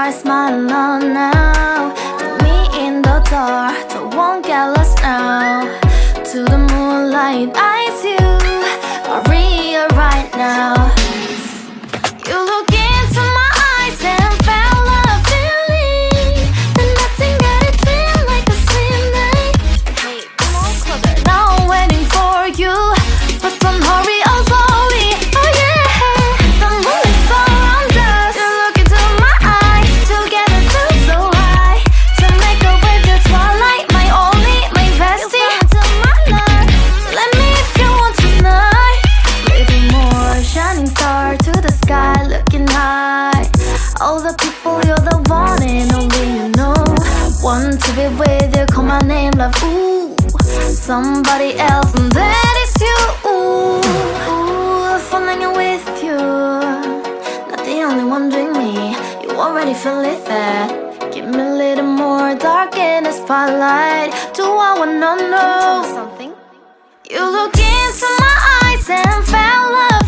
my smile on now. Put me in the dark, so won't get lost now. To the moonlight, eyes you, Maria right now. You look into my eyes and felt a feeling that nothing got it feel like a slim night. Hey, come on closer. Now I'm waiting for you, but don't hurry, oh slowly. Oh yeah, the moonlight surrounds us. You look into my eyes, together feel so high. To make a way through twilight, my only, my bestie. You fall into my life, let me if you want tonight. Little more shining star to the sky, looking high. All the people, you're the one and only you know. Want to be with you, call my name, love, ooh. Somebody else, and that is you, ooh. Ooh, falling in with you. Not the only one doing me, you already feel it there. Give me a little more dark in the spotlight. Do I wanna know something? You look into my eyes and fell love